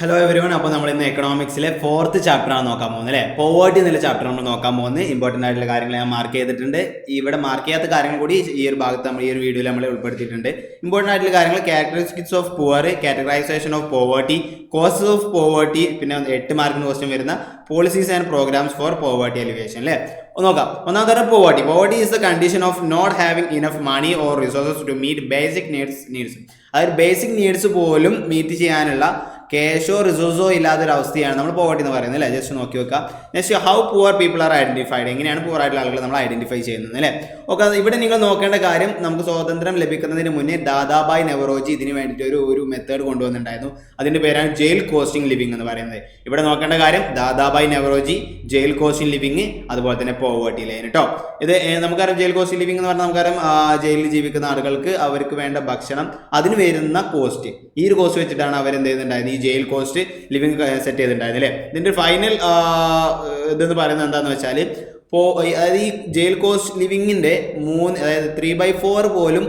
Hello everyone. അപ്പോൾ നമ്മൾ ഇന്ന് എക്കണോമിക്സിലെ 4th ചാപ്റ്ററാണ് നോക്കാൻ പോകുന്നത് അല്ലേ. പോവേർട്ടി എന്നുള്ള ചാപ്റ്റർ നമ്മൾ നോക്കാൻ പോകുന്നത്. ഇമ്പോർട്ടൻ്റ് ആയിട്ടുള്ള കാര്യങ്ങൾ ഞാൻ മാർക്ക് ചെയ്തിട്ടുണ്ട്. ഇവിടെ മാർക്ക് ചെയ്യാത്ത കാര്യങ്ങൾ കൂടി ഈ ഒരു ഭാഗത്ത് നമ്മൾ ഈ ഒരു വീഡിയോയിൽ നമ്മൾ ഉൾപ്പെടുത്തിയിട്ടുണ്ട്. ഇമ്പോർട്ടൻ്റ് ആയിട്ടുള്ള കാര്യങ്ങൾ characteristics of poor, categorisation of poverty, causes of poverty, പിന്നെ 8 മാർക്കിന് ക്വസ്റ്റ്യൻ വരുന്ന policies and programmes for poverty alleviation അല്ലേ. നോക്കാം. ഒന്നാമത്തെ poverty. Poverty is the condition of not having enough money or resources to meet basic needs. അതായത് basic needs പോലും meet ചെയ്യാനുള്ള ക്യാഷോ റിസോഴ്സോ ഇല്ലാത്തൊരു അവസ്ഥയാണ് നമ്മൾ പോവർട്ടി എന്ന് പറയുന്നത് അല്ലേ. ജസ്റ്റ് നോക്കി വെക്കാം. Next, how poor people are identified. എങ്ങനെയാണ് പുവർ ആയിട്ടുള്ള ആളുകൾ നമ്മൾ ഐഡന്റിഫൈ ചെയ്യുന്നത് അല്ലേ. ഓക്കെ, ഇവിടെ നിങ്ങൾ നോക്കേണ്ട കാര്യം, നമുക്ക് സ്വാതന്ത്ര്യം ലഭിക്കുന്നതിന് മുന്നേ ദാദാബായ് നെവറോജി ഇതിന് വേണ്ടിയിട്ട് ഒരു മെത്തേഡ് കൊണ്ടുവന്നിട്ടുണ്ടായിരുന്നു. അതിന്റെ പേരാണ് ജയിൽ കോസ്റ്റിംഗ് ലിവിംഗ് എന്ന് പറയുന്നത്. ഇവിടെ നോക്കേണ്ട കാര്യം, Dadabhai Naoroji, jail costing living, അതുപോലെ തന്നെ പോവർട്ടി ലൈൻ കേട്ടോ. ഇത് നമുക്കറിയാം, ജയിൽ കോസ്റ്റിംഗ് ലിവിംഗ് എന്ന് പറഞ്ഞാൽ നമുക്കറിയാം ജയിലിൽ ജീവിക്കുന്ന ആളുകൾക്ക് അവർക്ക് വേണ്ട ഭക്ഷണം, അതിന് വരുന്ന കോസ്റ്റ്, ഈ ഒരു കോസ്റ്റ് വെച്ചിട്ടാണ് അവർ എന്ത് ചെയ്യുന്നുണ്ടായത്, ഈ ജയിൽ കോസ്റ്റ് ലിവിംഗ് സെറ്റ് ചെയ്തിട്ടുണ്ടായത് അല്ലേ. ഇതിന്റെ ഫൈനൽ ഇതെന്ന് പറയുന്നത് എന്താണെന്ന് വെച്ചാൽ, അതായത് ഈ ജയിൽ കോസ്റ്റ് ലിവിങ്ങിന്റെ അതായത് 3/4 പോലും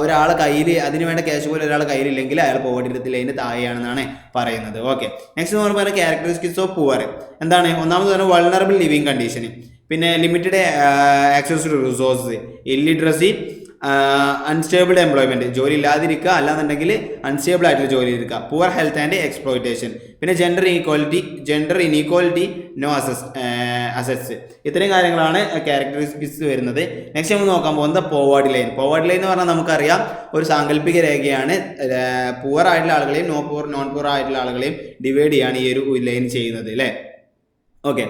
ഒരാളെ കയ്യിൽ, അതിന് വേണ്ട ക്യാഷ് പോലും ഒരാളെ കയ്യിലില്ലെങ്കിൽ അയാൾ പോവർട്ടി ലൈനിന് താഴെയാണെന്നാണ് പറയുന്നത്. ഓക്കെ, നെക്സ്റ്റ് നമ്മൾ പറയുന്നത് ക്യാരക്ടറിസ്റ്റിക്സ് ഓഫ് പുവർ എന്താണ്. ഒന്നാമത് പറഞ്ഞാൽ വൾണറബിൾ ലിവിങ് കണ്ടീഷൻ, പിന്നെ limited access to resources, illiteracy, unstable employment, ജോലി ഇല്ലാതിരിക്കുക, അല്ലാന്നുണ്ടെങ്കിൽ അൺസ്റ്റേബിൾ ആയിട്ടുള്ള ജോലി ഇരിക്കുക, പുവർ ഹെൽത്ത് ആൻഡ് എക്സ്പ്ലോയിറ്റേഷൻ, പിന്നെ ജെൻഡർ ഇനീക്വാലിറ്റി, നോ അസറ്റ്സ്. ഇത്രയും കാര്യങ്ങളാണ് ക്യാരക്ടറിസ്റ്റിക്സ് വരുന്നത്. നെക്സ്റ്റ് നമ്മൾ നോക്കാൻ പോകുന്നത് പോവർട്ടി ലൈൻ. പോവർട്ടി ലൈൻ എന്ന് പറഞ്ഞാൽ നമുക്കറിയാം ഒരു സാങ്കല്പിക രേഖയാണ്. പുവർ ആയിട്ടുള്ള ആളുകളെയും നോൺ പുവർ ആയിട്ടുള്ള ആളുകളെയും ഡിവൈഡ് ചെയ്യാണ് ഈ ഒരു ലൈൻ ചെയ്യുന്നത് അല്ലേ. ഓക്കെ,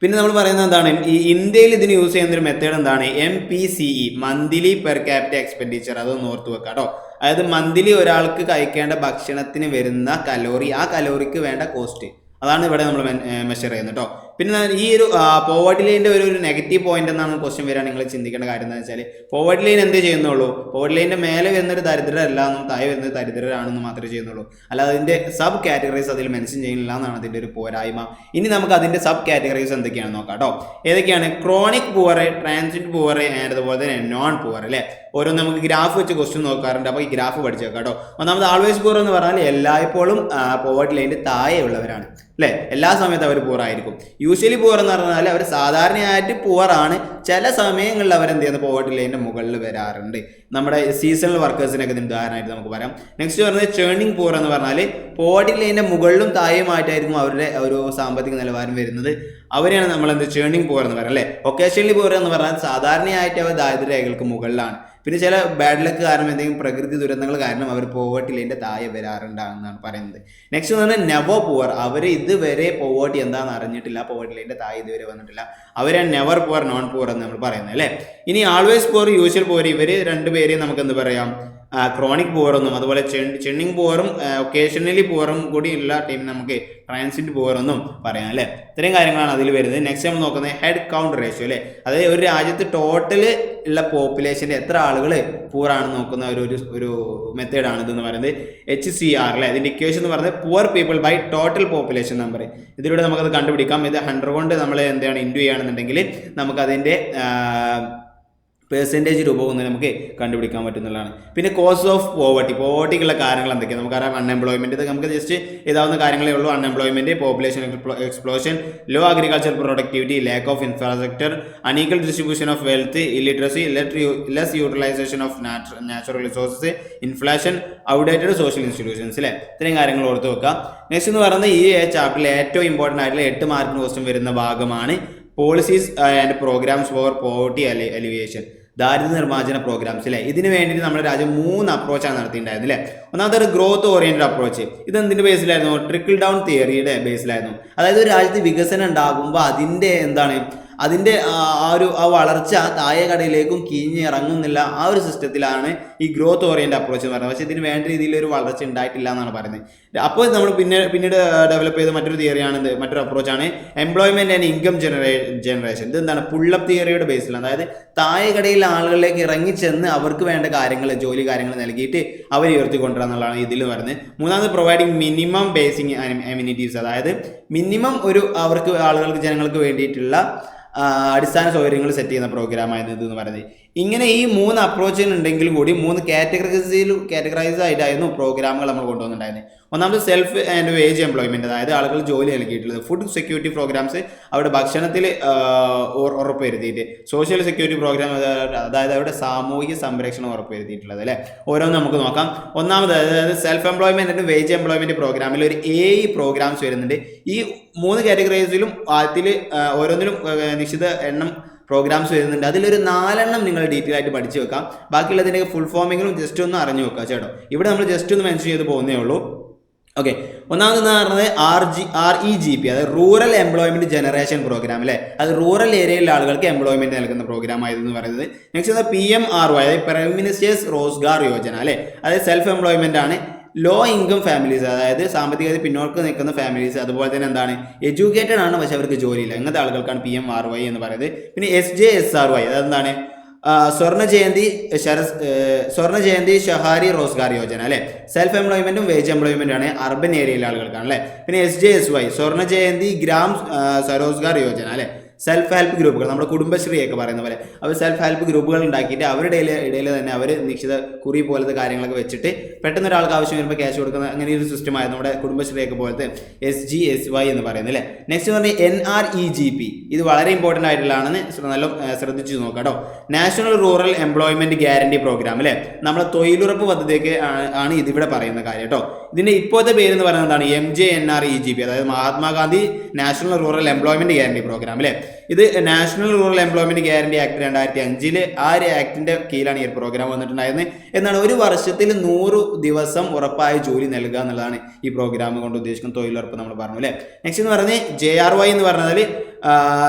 പിന്നെ നമ്മൾ പറയുന്നത് എന്താണ്, ഈ ഇന്ത്യയിൽ ഇതിന് യൂസ് ചെയ്യുന്ന ഒരു മെത്തേഡ് എന്താണ്, MPCE, monthly per capita expenditure. അതൊന്ന് ഓർത്ത് വെക്കാം കേട്ടോ. അതായത് മന്ത്ലി ഒരാൾക്ക് കഴിക്കേണ്ട ഭക്ഷണത്തിന് വരുന്ന കലോറി, ആ കലോറിക്ക് വേണ്ട കോസ്റ്റ്, അതാണ് ഇവിടെ നമ്മൾ മെഷർ ചെയ്യുന്നത് കേട്ടോ. പിന്നെ ഈ ഒരു പോവർട്ടി ലൈനിന്റെ ഒരു നെഗറ്റീവ് പോയിന്റ് എന്നാണ് ക്വസ്റ്റ്യൻ വരാൻ നിങ്ങൾ ചിന്തിക്കേണ്ട കാര്യം എന്താ വെച്ചാൽ, പോവർട്ടി ലൈൻ എന്ത് ചെയ്യുന്നുള്ളൂ, പോവർട്ടി ലൈനിന്റെ മേലെ വരുന്നൊരു ദരിദ്രരല്ല എന്നും താഴെ വരുന്നത് ദരിദ്രരാണെന്നും മാത്രമേ ചെയ്യുന്നുള്ളൂ. അല്ലാതെ അതിന്റെ സബ് കാറ്റഗറീസ് അതിൽ മെൻഷൻ ചെയ്യുന്നില്ല എന്നാണ് അതിന്റെ ഒരു പോരായ്മ. ഇനി നമുക്ക് അതിന്റെ സബ് കാറ്റഗറീസ് എന്തൊക്കെയാണെന്ന് നോക്കാം കേട്ടോ. ഏതൊക്കെയാണ്, ക്രോണിക് പുവർ, ട്രാൻസിറ്റ് പുവർ, അതുപോലെ തന്നെ നോൺ പുവർ അല്ലേ. ഓരോ നമുക്ക് ഗ്രാഫ് വെച്ച് ക്വസ്റ്റ്യൻ നോക്കാറുണ്ട്. അപ്പോൾ ഈ ഗ്രാഫ് പഠിച്ചു വെക്കാം കേട്ടോ. ഒന്നാമത് ആൾവേസ് പുവർ എന്ന് പറഞ്ഞാൽ എല്ലായ്പ്പോഴും പോവർട്ടി ലൈനിന്റെ താഴെയുള്ളവരാണ് അല്ലേ. എല്ലാ സമയത്തും അവർ പുവർ ആയിരിക്കും. യൂഷ്വലി പുവർ എന്ന് പറഞ്ഞാൽ അവർ സാധാരണയായിട്ട് പുവർ ആണ്. ചില സമയങ്ങളിൽ അവരെന്ത് ചെയ്യുന്നത്, പോവർട്ടി ലൈനിന്റെ മുകളിൽ വരാറുണ്ട്. നമ്മുടെ സീസണൽ വർക്കേഴ്സിനൊക്കെ ഇതിന് ഉദാഹരണമായിട്ട് നമുക്ക് പറയാം. നെക്സ്റ്റ് പറയുന്നത് ചേർണിംഗ് പുവർ എന്ന് പറഞ്ഞാൽ പോവർട്ടി ലൈനിന്റെ മുകളിലും താഴെയുമായിട്ടായിരിക്കും അവരുടെ ഒരു സാമ്പത്തിക നിലവാരം വരുന്നത്. അവരെയാണ് നമ്മൾ ചേർണിംഗ് പുവർ എന്ന് പറയുന്നത് അല്ലേ. ഒക്കേഷണലി പുവർ എന്ന് പറഞ്ഞാൽ സാധാരണയായിട്ട് അവർ ദാരിദ്ര്യ രേഖകൾക്ക് മുകളിലാണ്. പിന്നെ ചില ബാഡ് ലക്ക് കാരണം, എന്തെങ്കിലും പ്രകൃതി ദുരന്തങ്ങൾ കാരണം അവർ പോവർട്ടി ലൈനിന്റെ താഴെ വരാറുണ്ടാകുന്നതാണ് പറയുന്നത്. നെക്സ്റ്റ് എന്ന് പറഞ്ഞാൽ നെവർ പുവർ. അവർ ഇതുവരെ പോവർട്ടി എന്താണെന്ന് അറിഞ്ഞിട്ടില്ല, പോവർട്ടി ലൈനിന്റെ താഴെ ഇതുവരെ വന്നിട്ടില്ല. അവരാണ് നെവർ പുവർ, നോൺ പുവർ എന്ന് നമ്മൾ പറയുന്നത് അല്ലേ. ഇനി ആൾവേസ് പുവർ, യൂഷ്വൽ പുവർ, ഇവർ രണ്ടുപേരെയും നമുക്ക് എന്ത് പറയാം, ക്രോണിക് പുവർ എന്നും അതുപോലെ ചെണ്ണിങ് പുവറും ഒക്കേഷണലി പുവറും കൂടി ഉള്ള ടീമിന് നമുക്ക് ട്രാൻസിറ്റ് പുവർ എന്നും പറയാം അല്ലേ. ഇത്രയും കാര്യങ്ങളാണ് അതിൽ വരുന്നത്. നെക്സ്റ്റ് നമ്മൾ നോക്കുന്നത് ഹെഡ് കൗണ്ട് റേഷ്യോ അല്ലേ. അതായത് ഒരു രാജ്യത്ത് ടോട്ടൽ ഉള്ള പോപ്പുലേഷൻ്റെ എത്ര ആളുകൾ പുവർ ആണെന്ന് നോക്കുന്ന ഒരു മെത്തേഡാണ് ഇതെന്ന് പറയുന്നത് HCR അല്ലേ. അതിൻ്റെ ഇക്വേഷൻ എന്ന് പറയുന്നത് poor people by total population number. ഇതിലൂടെ നമുക്കത് കണ്ടുപിടിക്കാം. ഇത് 100 കൊണ്ട് നമ്മൾ എന്താണ് ഇൻറ്റു ചെയ്യുകയാണെന്നുണ്ടെങ്കിൽ നമുക്കതിൻ്റെ പെർസെൻറ്റേജ് രൂപ കൊണ്ട് നമുക്ക് കണ്ടുപിടിക്കാൻ പറ്റുന്നതാണ്. പിന്നെ കോസ് ഓഫ് പോവർട്ടിക്കുള്ള കാര്യങ്ങൾ എന്തൊക്കെയാണ് നമുക്കറിയാം. അൺഎംപ്ലോയ്മെൻറ്റ്, ഇത് നമുക്ക് ജസ്റ്റ് ഇതാവുന്ന കാര്യങ്ങളേ ഉള്ളൂ. Unemployment, population explosion, low agriculture productivity, lack of infrastructure, unequal distribution of wealth, illiteracy, less utilisation of natural resources, inflation, outdated social institutions അല്ലേ. ഇത്രയും കാര്യങ്ങൾ ഓർത്ത് വെക്കാം. നെക്സ്റ്റ് എന്ന് പറയുന്നത് ഈ ചാപ്റ്ററിൽ ഏറ്റവും ഇമ്പോർട്ടൻ്റ് ആയിട്ടുള്ള 8 മാർക്കിന് ക്വസ്റ്റ്യൻ വരുന്ന ഭാഗമാണ് policies and programmes for poverty alleviation, ദാരിദ്ര്യ നിർമ്മാർജ്ജന പ്രോഗ്രാംസ് അല്ലേ. ഇതിന് വേണ്ടിയിട്ട് നമ്മുടെ രാജ്യം 3 അപ്രോച്ചാണ് നടത്തിയിട്ടുണ്ടായിരുന്നത് അല്ലേ. ഒന്നാമത്തെ ഒരു ഗ്രോത്ത് ഓറിയന്റഡ് അപ്രോച്ച്. ഇത് എന്തിന്റെ ബേസിലായിരുന്നു, ട്രിക്കിൾ ഡൗൺ തിയറിയുടെ ബേസിലായിരുന്നു. അതായത് ഒരു രാജ്യത്ത് വികസനം ഉണ്ടാകുമ്പോൾ അതിൻ്റെ ആ വളർച്ച താഴെ കടയിലേക്കും കിഴിഞ്ഞിറങ്ങുന്നില്ല. ആ ഒരു സിസ്റ്റത്തിലാണ് ഈ ഗ്രോത്ത് ഓറിയന്റ് അപ്രോച്ച് എന്ന് പറയുന്നത്. പക്ഷേ ഇതിന് വേണ്ട രീതിയിലൊരു വളർച്ച ഉണ്ടായിട്ടില്ല എന്നാണ് പറയുന്നത്. അപ്പോൾ നമ്മൾ പിന്നീട് ഡെവലപ്പ് ചെയ്ത മറ്റൊരു തിയറിയാണ്, മറ്റൊരു അപ്രോച്ചാണ് എംപ്ലോയ്മെന്റ് ആൻഡ് ഇൻകം ജനറേഷൻ. ഇത് എന്താണ്, പുള്ളപ്പ് തിയറിയുടെ ബേസിൽ, അതായത് താഴെ കടയിലെ ആളുകളിലേക്ക് ഇറങ്ങിച്ചെന്ന് അവർക്ക് വേണ്ട ജോലി കാര്യങ്ങൾ നൽകിയിട്ട് അവർ ഉയർത്തിക്കൊണ്ടുവരിക എന്നുള്ളതാണ് ഇതിൽ പറയുന്നത്. മൂന്നാമത് പ്രൊവൈഡിങ് മിനിമം ബേസിക് അമ്യൂണിറ്റീസ്, അതായത് മിനിമം ജനങ്ങൾക്ക് വേണ്ടിയിട്ടുള്ള അടിസ്ഥാന സൗകര്യങ്ങൾ സെറ്റ് ചെയ്യുന്ന പ്രോഗ്രാമായിരുന്നു ഇതെന്ന് പറയുന്നത്. ഇങ്ങനെ ഈ 3 അപ്രോച്ചുകൾ ഉണ്ടെങ്കിൽ കൂടി 3 കാറ്റഗറൈസ് ആയിട്ടായിരുന്നു പ്രോഗ്രാമുകൾ നമ്മൾ കൊണ്ടുവന്നിട്ടുണ്ടായിരുന്നത്. ഒന്നാമത് സെൽഫ് ആൻഡ് വേജ് എംപ്ലോയ്മെന്റ്, അതായത് ആളുകൾ ജോലി നൽകിയിട്ടുള്ളത്. ഫുഡ് സെക്യൂരിറ്റി പ്രോഗ്രാംസ് അവിടെ ഭക്ഷണത്തിൽ ഉറപ്പുവരുത്തിയിട്ട്. സോഷ്യൽ സെക്യൂരിറ്റി പ്രോഗ്രാം, അതായത് അവിടെ സാമൂഹിക സംരക്ഷണം ഉറപ്പുവരുത്തിയിട്ടുള്ളത് അല്ലേ. ഓരോന്ന് നമുക്ക് നോക്കാം. ഒന്നാമത് അതായത് self employment and wage employment പ്രോഗ്രാമിൽ ഒരു 7 പ്രോഗ്രാംസ് വരുന്നുണ്ട്. ഈ 3 കാറ്റഗറൈസിലും അതിൽ ഓരോന്നിലും നിശ്ചിത എണ്ണം പ്രോഗ്രാംസ് വരുന്നുണ്ട്. അതിലൊരു 4 എണ്ണം നിങ്ങൾ ഡീറ്റെയിൽ ആയിട്ട് പഠിച്ചു വെക്കാം. ബാക്കിയുള്ളതിൻ്റെ ഫുൾ ഫോമിങ്ങിലും ജസ്റ്റ് ഒന്ന് അറിഞ്ഞു വെക്കാം ചേട്ടോ. ഇവിടെ നമ്മൾ ജസ്റ്റ് ഒന്ന് മെൻഷൻ ചെയ്ത് പോകുന്നേ ഉള്ളൂ. ഓക്കെ, ഒന്നാമതെന്ന് പറഞ്ഞത് REGP, അതായത് റൂറൽ എംപ്ലോയ്മെന്റ് ജനറേഷൻ പ്രോഗ്രാം അല്ലേ. അത് റൂറൽ ഏരിയയിലെ ആളുകൾക്ക് എംപ്ലോയ്മെന്റ് നൽകുന്ന പ്രോഗ്രാം ആയിരുന്നു പറയുന്നത്. നെക്സ്റ്റ് PMRY, അതായത് പ്രൈം മിനിസ്റ്റേഴ്സ് റോസ്ഗാർ യോജന അല്ലേ. അതായത് സെൽഫ് എംപ്ലോയ്മെന്റ് ആണ്. ലോ ഇൻകം ഫാമിലീസ്, അതായത് സാമ്പത്തികമായി പിന്നോക്കം നിൽക്കുന്ന ഫാമിലീസ്, അതുപോലെ തന്നെ എന്താണ് എഡ്യൂക്കേറ്റഡ് ആണ് പക്ഷെ അവർക്ക് ജോലിയില്ല, അങ്ങനത്തെ ആളുകൾക്കാണ് PMRY എന്ന് പറയുന്നത്. പിന്നെ SJSRY, അതെന്താണ് സ്വർണ്ണ ജയന്തി ഷഹാരി റോസ്ഗാർ യോജന അല്ലെ. സെൽഫ് എംപ്ലോയ്മെന്റും വേജ് എംപ്ലോയ്മെന്റും ആണ്, അർബൻ ഏരിയയിലെ ആളുകൾക്കാണ് അല്ലെ. പിന്നെ SJSY സ്വർണ്ണ ജയന്തി ഗ്രാം സ്വരോസ്ഗാർ യോജന അല്ലെ. സെൽഫ് ഹെൽപ്പ് ഗ്രൂപ്പുകൾ, നമ്മുടെ കുടുംബശ്രീ ഒക്കെ പറയുന്ന പോലെ അവർ സെൽഫ് ഹെൽപ്പ് ഗ്രൂപ്പുകൾ ഉണ്ടാക്കിയിട്ട് അവരുടെ ഇടയിൽ തന്നെ അവർ നിശ്ചിത കുറി പോലത്തെ കാര്യങ്ങളൊക്കെ വെച്ചിട്ട് പെട്ടെന്ന് ഒരാൾക്ക് ആവശ്യം വരുമ്പോൾ ക്യാഷ് കൊടുക്കുന്ന അങ്ങനെ ഒരു സിസ്റ്റം ആയിരുന്നു നമ്മുടെ കുടുംബശ്രീ ഒക്കെ പോലത്തെ SGSY എന്ന് പറയുന്നത് അല്ലേ. നെക്സ്റ്റ് പറഞ്ഞാൽ NREGP, ഇത് വളരെ ഇമ്പോർട്ടൻ്റ് ആയിട്ടുള്ളതാണെന്ന് നല്ല ശ്രദ്ധിച്ചു നോക്കാം കേട്ടോ. National rural employment guarantee programme അല്ലേ. നമ്മുടെ തൊഴിലുറപ്പ് പദ്ധതിയൊക്കെ ആണ് ഇതിവിടെ പറയുന്ന കാര്യം കേട്ടോ. ഇതിന്റെ ഇപ്പോഴത്തെ പേര് എന്ന് പറയുന്നത് എന്താണ് MJNREGP, അതായത് Mahatma Gandhi national rural employment guarantee programme അല്ലേ. ഇത് national rural employment guarantee act 2005 ആ ഒരു ആക്ടിന്റെ കീഴിലാണ് ഈ പ്രോഗ്രാം വന്നിട്ടുണ്ടായിരുന്നത്. എന്നാണ് ഒരു വർഷത്തിൽ 100 ദിവസം ഉറപ്പായ ജോലി നൽകുക എന്നുള്ളതാണ് ഈ പ്രോഗ്രാം കൊണ്ട് ഉദ്ദേശിക്കുന്ന തൊഴിലുറപ്പ് നമ്മൾ പറഞ്ഞു അല്ലേ. നെക്സ്റ്റ് എന്ന് പറഞ്ഞാൽ JRY എന്ന് പറഞ്ഞാൽ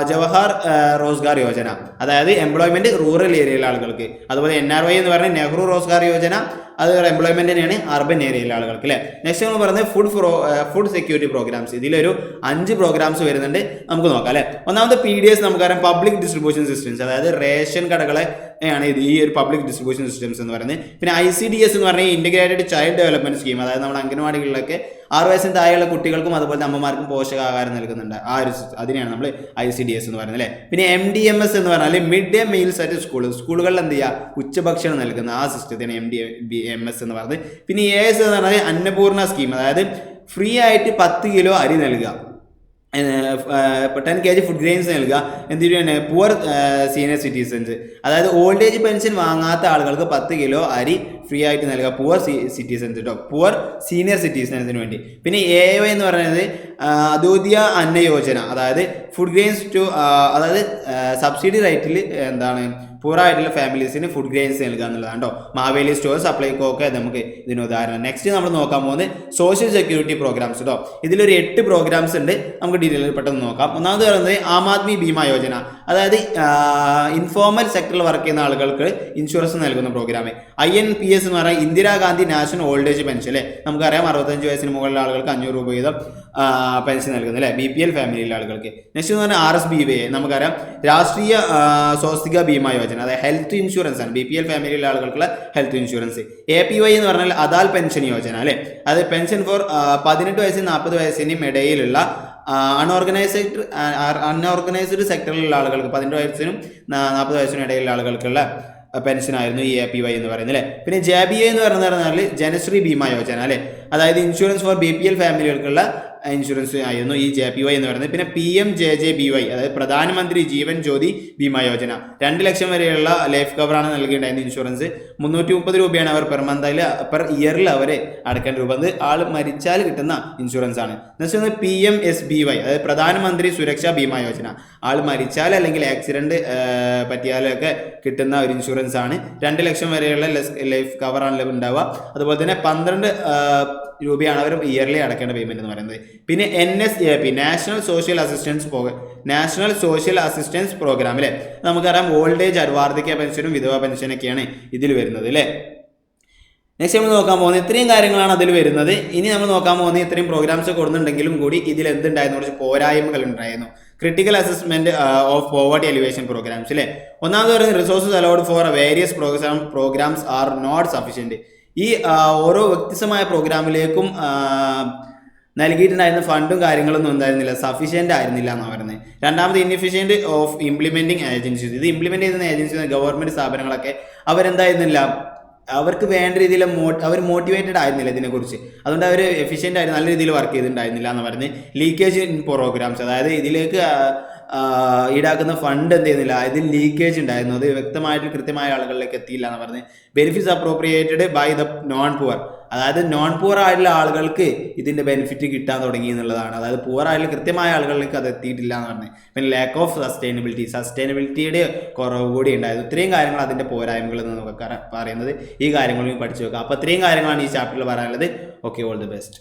ജവഹർ റോസ്ഗാർ യോജന, അതായത് എംപ്ലോയ്മെന്റ് റൂറൽ ഏരിയയിലെ ആളുകൾക്ക്. അതുപോലെ NRY എന്ന് പറഞ്ഞാൽ നെഹ്റു റോസ്ഗാർ യോജന, അത് എംപ്ലോയ്മെന്റ് തന്നെയാണ് അർബൻ ഏരിയയിലെ ആളുകൾക്ക് അല്ലേ. നെക്സ്റ്റ് നമ്മൾ പറയുന്നത് ഫുഡ് സെക്യൂരിറ്റി പ്രോഗ്രാംസ്. ഇതിലൊരു 5 പ്രോഗ്രാംസ് വരുന്നുണ്ട്, നമുക്ക് നോക്കാം അല്ലേ. ഒന്നാമത് PDS നമുക്കറിയാം, പബ്ലിക് ഡിസ്ട്രിബ്യൂഷൻ സിസ്റ്റംസ്, അതായത് റേഷൻ കടകളെ ആണ് ഇത് ഈ ഒരു പബ്ലിക് ഡിസ്ട്രിബ്യൂഷൻ സിസ്റ്റംസ് എന്ന് പറയുന്നത്. പിന്നെ ICDS എന്ന് പറഞ്ഞാൽ ഇന്റഗ്രേറ്റഡ് ചൈൽഡ് ഡെവലപ്മെന്റ് സ്കീം, അതായത് നമ്മുടെ അംഗനവാടികളിലൊക്കെ 6 വയസ്സിന് താഴെയുള്ള കുട്ടികൾക്കും അതുപോലെ അമ്മമാർക്കും പോഷകാഹാരം നൽകുന്നുണ്ട്. ആ ഒരു അതിനെയാണ് നമ്മൾ ICDS എന്ന് പറയുന്നത് അല്ലേ. പിന്നെ MDMS എന്ന് പറഞ്ഞാൽ മിഡ് ഡേ മീൽസ് അറ്റ് സ്കൂളുകളിൽ എന്ത് ചെയ്യുക, ഉച്ചഭക്ഷണം നൽകുന്ന ആ സിസ്റ്റത്തിന് MDMS എന്ന് പറയുന്നത്. പിന്നെ AS എന്ന് പറഞ്ഞാൽ അന്നപൂർണ സ്കീം, അതായത് ഫ്രീ ആയിട്ട് 10 കിലോ അരി നൽകുക, 10 kg ഫുഡ് ഗ്രെയിൻസ് നൽകുക. എന്തിനാണ് പുവർ സീനിയർ സിറ്റിസൻസ്, അതായത് ഓൾഡ് ഏജ് പെൻഷൻ വാങ്ങാത്ത ആളുകൾക്ക് 10 കിലോ അരി ഫ്രീ ആയിട്ട് നൽകുക, പുവർ സിറ്റിസൻസ് കേട്ടോ, പുവർ സീനിയർ സിറ്റിസൻസിന് വേണ്ടി. പിന്നെ AOY എന്ന് പറയുന്നത് അദോദ്യ അന്ന യോജന, അതായത് ഫുഡ് ഗ്രെയിൻസ് ടു, അതായത് സബ്സിഡി റേറ്റിൽ എന്താണ് പൂറായിട്ടുള്ള ഫാമിലീസിന് ഫുഡ് ഗ്രെയിൻസ് നൽകുക എന്നുള്ളതാണ് കേട്ടോ. മാവേലി സ്റ്റോർ, സപ്ലൈകോ ഒക്കെ നമുക്ക് ഇതിന് ഉദാഹരണം. നെക്സ്റ്റ് നമ്മൾ നോക്കാൻ പോകുന്നത് സോഷ്യൽ സെക്യൂരിറ്റി പ്രോഗ്രാംസ് കേട്ടോ. ഇതിലൊരു 8 പ്രോഗ്രാംസ് ഉണ്ട്, നമുക്ക് ഡീറ്റെയിൽ പെട്ടെന്ന് നോക്കാം. ഒന്നാമത് പറയുന്നത് ആം ആദ്മി ബീമ യോജന, അതായത് ഇൻഫോർമൽ സെക്ടറിൽ വർക്ക് ചെയ്യുന്ന ആളുകൾക്ക് ഇൻഷുറൻസ് നൽകുന്ന പ്രോഗ്രാം. INPS എന്ന് പറഞ്ഞാൽ Indira Gandhi national old age pension അല്ലേ. നമുക്കറിയാം 65 വയസ്സിന് മുകളിലുള്ള ആളുകൾക്ക് 500 രൂപ വീതം പെൻഷൻ നൽകുന്നത് അല്ലേ, BPL ഫാമിലിയിലെ ആളുകൾക്ക്. നെക്സ്റ്റ് എന്ന് പറഞ്ഞാൽ RSBWA, നമുക്കറിയാം രാഷ്ട്രീയ സ്വാസ്ഥിക ബീമ യോജന, അതായത് ഹെൽത്ത് ഇൻഷുറൻസ് ആണ്, BPL ഫാമിലിയിലെ ആളുകൾക്കുള്ള ഹെൽത്ത് ഇൻഷുറൻസ്. APY എന്ന് പറഞ്ഞാൽ അദാൽ പെൻഷൻ യോജന അല്ലേ, അത് പെൻഷൻ ഫോർ 18 വയസ്സിനും 40 വയസ്സിനും ഇടയിലുള്ള അൺഓർഗനൈസ്ഡ് സെക്ടറിലുള്ള ആളുകൾക്ക്, 18 വയസ്സിനും 40 വയസ്സിനും ഇടയിലുള്ള ആളുകൾക്കുള്ള പെൻഷൻ ആയിരുന്നു ഈ APY എന്ന് പറയുന്നത് അല്ലേ. പിന്നെ JBA എന്ന് പറഞ്ഞാൽ ജനശ്രീ ബീമ യോജന അല്ലേ, അതായത് ഇൻഷുറൻസ് ഫോർ BPL ഫാമിലികൾക്കുള്ള ഇൻഷുറൻസ് ആയിരുന്നു ഈ JPY എന്ന് പറയുന്നത്. പിന്നെ PMJJBY, അതായത് പ്രധാനമന്ത്രി ജീവൻ ജ്യോതി ബീമ യോജന, 2 ലക്ഷം വരെയുള്ള ലൈഫ് കവറാണ് നൽകേണ്ടായിരുന്ന ഇൻഷുറൻസ്. 330 രൂപയാണ് അവർ പെർ ഇയറിൽ അവർ അടക്കേണ്ട രൂപ, അത് ആൾ മരിച്ചാൽ കിട്ടുന്ന ഇൻഷുറൻസ് ആണ്. നെക്സ്റ്റ് PMSBY, അതായത് പ്രധാനമന്ത്രി സുരക്ഷാ ബീമ യോജന, ആൾ മരിച്ചാൽ അല്ലെങ്കിൽ ആക്സിഡന്റ് പറ്റിയാലൊക്കെ കിട്ടുന്ന ഒരു ഇൻഷുറൻസ് ആണ്. 2 ലക്ഷം വരെയുള്ള ലൈഫ് കവറാണ് ഉണ്ടാവുക. അതുപോലെ തന്നെ 12 രൂപയാണ് അവർ ഇയർലി അടക്കേണ്ട പേയ്മെന്റ് എന്ന് പറയുന്നത്. പിന്നെ NSAP, national social assistance programme അല്ലേ. നമുക്കറിയാം ഓൾഡ് ഏജ് വാർദ്ധക്യ പെൻഷനും വിധവ പെൻഷനൊക്കെയാണ് ഇതിൽ വരുന്നത് അല്ലേ. നെക്സ്റ്റ് നമ്മൾ നോക്കാൻ പോകുന്നത് ഇത്രയും കാര്യങ്ങളാണ് അതിൽ വരുന്നത്. ഇനി നമ്മൾ നോക്കാൻ പോകുന്നത് ഇത്രയും പ്രോഗ്രാംസ് കൊടുക്കുന്നുണ്ടെങ്കിലും കൂടി ഇതിൽ എന്തുണ്ടായിരുന്നു, കുറച്ച് പോരായ്മകൾ ഉണ്ടായിരുന്നു. Critical assessment of poverty alleviation programmes അല്ലേ. ഒന്നാമത് പറയുന്നത് resources allowed for various programmes are not sufficient. ഈ ഓരോ വ്യത്യസ്തമായ പ്രോഗ്രാമിലേക്കും നൽകിയിട്ടുണ്ടായിരുന്ന ഫണ്ടും കാര്യങ്ങളൊന്നും എന്തായിരുന്നില്ല, സഫീഷ്യൻ്റ് ആയിരുന്നില്ല എന്നാണ് പറയുന്നത്. രണ്ടാമത് ഇൻഎഫിഷ്യൻറ്റ് ഓഫ് ഇംപ്ലിമെൻറ്റിംഗ് ഏജൻസീസ്. ഇത് ഇംപ്ലിമെൻറ്റ് ചെയ്യുന്ന ഏജൻസി ഗവൺമെൻറ് സ്ഥാപനങ്ങളൊക്കെ അവരെന്തായിരുന്നില്ല, അവർക്ക് വേണ്ട രീതിയിൽ അവർ മോട്ടിവേറ്റഡ് ആയിരുന്നില്ല ഇതിനെക്കുറിച്ച്. അതുകൊണ്ട് അവർ എഫിഷ്യൻ്റ് ആയിട്ട് നല്ല രീതിയിൽ വർക്ക് ചെയ്തിട്ടുണ്ടായിരുന്നില്ല എന്ന് പറഞ്ഞ് ലീക്കേജ് ഇൻ പ്രോഗ്രാംസ്, അതായത് ഇതിലേക്ക് ഈടാക്കുന്ന ഫണ്ട് എന്ത് ചെയ്യുന്നില്ല, ഇതിൽ ലീക്കേജ് ഉണ്ടായിരുന്നു, അത് വ്യക്തമായിട്ട് കൃത്യമായ ആളുകളിലേക്ക് എത്തിയില്ല എന്ന് പറഞ്ഞ് benefits appropriated by the non poor, അതായത് നോൺ പുവർ ആയിട്ടുള്ള ആളുകൾക്ക് ഇതിൻ്റെ ബെനിഫിറ്റ് കിട്ടാൻ തുടങ്ങി എന്നുള്ളതാണ്. അതായത് പുവർ ആയിട്ടുള്ള കൃത്യമായ ആളുകളിലേക്ക് അത് എത്തിയിട്ടില്ല എന്ന് പറഞ്ഞത്. പിന്നെ ലാക്ക് ഓഫ് സസ്റ്റൈനബിലിറ്റിയുടെ കുറവ് കൂടി ഉണ്ടായിരുന്നു. ഇത്രയും കാര്യങ്ങൾ അതിൻ്റെ പോരായ്മകൾ എന്ന് നമുക്ക് പറയുന്നത് ഈ കാര്യങ്ങളും പഠിച്ചു വെക്കുക. അപ്പോൾ ഇത്രയും കാര്യങ്ങളാണ് ഈ ചാപ്റ്ററിൽ പറയാനുള്ളത്. Okay, all the best.